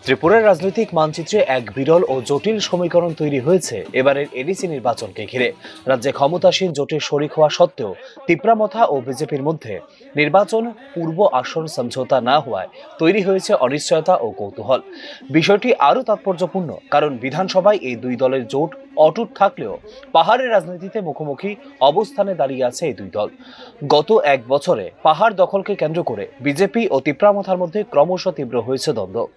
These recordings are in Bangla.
ত্রিপুরার রাজনৈতিক মানচিত্রে এক বিরল ও জটিল সমীকরণ তৈরি হয়েছে এবারের এডিসি নির্বাচনকে ঘিরে। রাজ্যে ক্ষমতাসীন জোটের শরিক হওয়া সত্ত্বেও তিপ্রামথা ও বিজেপির মধ্যে নির্বাচন পূর্ব আসন সমঝোতা না হওয়ায় তৈরি হয়েছে অনিশ্চয়তা ও কৌতূহল। বিষয়টি আরও তাৎপর্যপূর্ণ কারণ বিধানসভায় এই দুই দলের জোট অটুট থাকলেও পাহাড়ের রাজনীতিতে মুখোমুখি অবস্থানে দাঁড়িয়ে আছে এই দুই দল। গত এক বছরে পাহাড় দখলকে কেন্দ্র করে বিজেপি ও তিপ্রামথার মধ্যে ক্রমশ তীব্র হয়েছে দ্বন্দ্ব।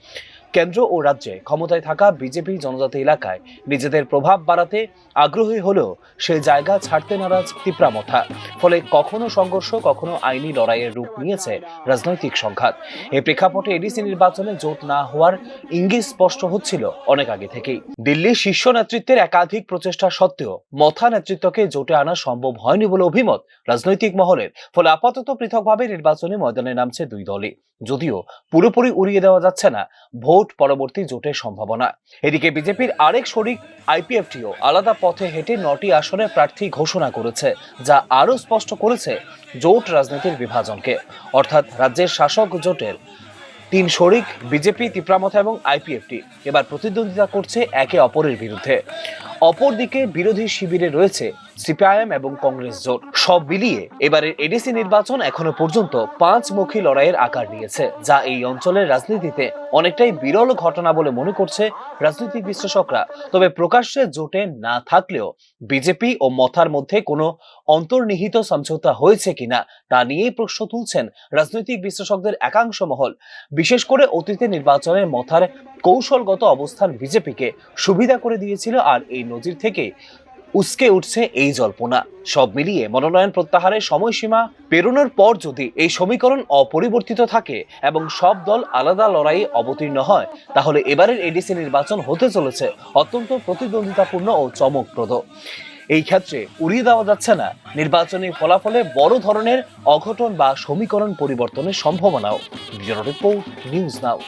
কেন্দ্র ও রাজ্যে ক্ষমতায় থাকা বিজেপি জনজাতি এলাকায় নিজেদের প্রভাব বাড়াতে আগ্রহী হলেও সেই জায়গা ছাড়তে নারাজ তিপ্রামথা। ফলে কখনো সংঘর্ষ, কখনো আইনি লড়াইয়ের রূপ নিয়েছে রাজনৈতিক সংঘাত। এই প্রেক্ষাপটে এডিসি নির্বাচনে জোট না হওয়ার ইঙ্গিত স্পষ্ট হচ্ছিল অনেক আগে থেকেই। দিল্লির শীর্ষ নেতৃত্বের একাধিক প্রচেষ্টা সত্ত্বেও মথা নেতৃত্বকে জোটে আনা সম্ভব হয়নি বলে অভিমত রাজনৈতিক মহলের। ফলে আপাতত পৃথকভাবে নির্বাচনী ময়দানে নামছে দুই দলই, যদিও পুরোপুরি উড়িয়ে দেওয়া যাচ্ছে না ভোট পরবর্তী জোটের সম্ভাবনা। এদিকে বিজেপির আরেক শরিক আইপিএফটিও আলাদা পথে হেঁটে ৯টি আসনে প্রার্থী ঘোষণা করেছে, যা আরও স্পষ্ট করেছে জোট রাজনীতির বিভাজনকে। অর্থাৎ রাজ্যের শাসক জোটের তিন শরিক বিজেপি, তিপ্রামথা এবং আইপিএফটি এবার প্রতিদ্বন্দ্বিতা করছে একে অপরের বিরুদ্ধে। অপরদিকে বিরোধী শিবিরে রয়েছে সিপিআইএম এবং কংগ্রেস জোট। সব মিলিয়ে এবারের এডিসি নির্বাচন এখনো পর্যন্ত পাঁচমুখী লড়াইয়ের আকার নিয়েছে, যা এই অঞ্চলের রাজনীতিতে অনেকটাই বিরল ঘটনা বলে মনে করছে রাজনৈতিক বিশ্লেষকরা। তবে প্রকাশ্যে জোটে না থাকলেও বিজেপি ও মথার মধ্যে কোনো অন্তর্নিহিত সমঝোতা হয়েছে কিনা তা নিয়েই প্রশ্ন তুলছেন রাজনৈতিক বিশ্লেষকদের একাংশ মহল। বিশেষ করে অতীতে নির্বাচনে মথার কৌশলগত অবস্থান বিজেপিকে সুবিধা করে দিয়েছিল, আর এই নজির থেকে উস্কে উঠছে এই জল্পনা। সব মিলিয়ে মনোনয়ন প্রত্যাহারের সময়সীমা পেরোনোর পর যদি এই সমীকরণ অপরিবর্তিত থাকে এবং সব দল আলাদা লড়াইয়ে অবতীর্ণ হয়, তাহলে এবারের এডিসি নির্বাচন হতে চলেছে অত্যন্ত প্রতিদ্বন্দ্বিতাপূর্ণ ও চমকপ্রদ। এই ক্ষেত্রে উড়িয়ে দেওয়া যাচ্ছে না নির্বাচনী ফলাফলে বড় ধরনের অঘটন বা সমীকরণ পরিবর্তনের সম্ভাবনাও। Bureau report, news now.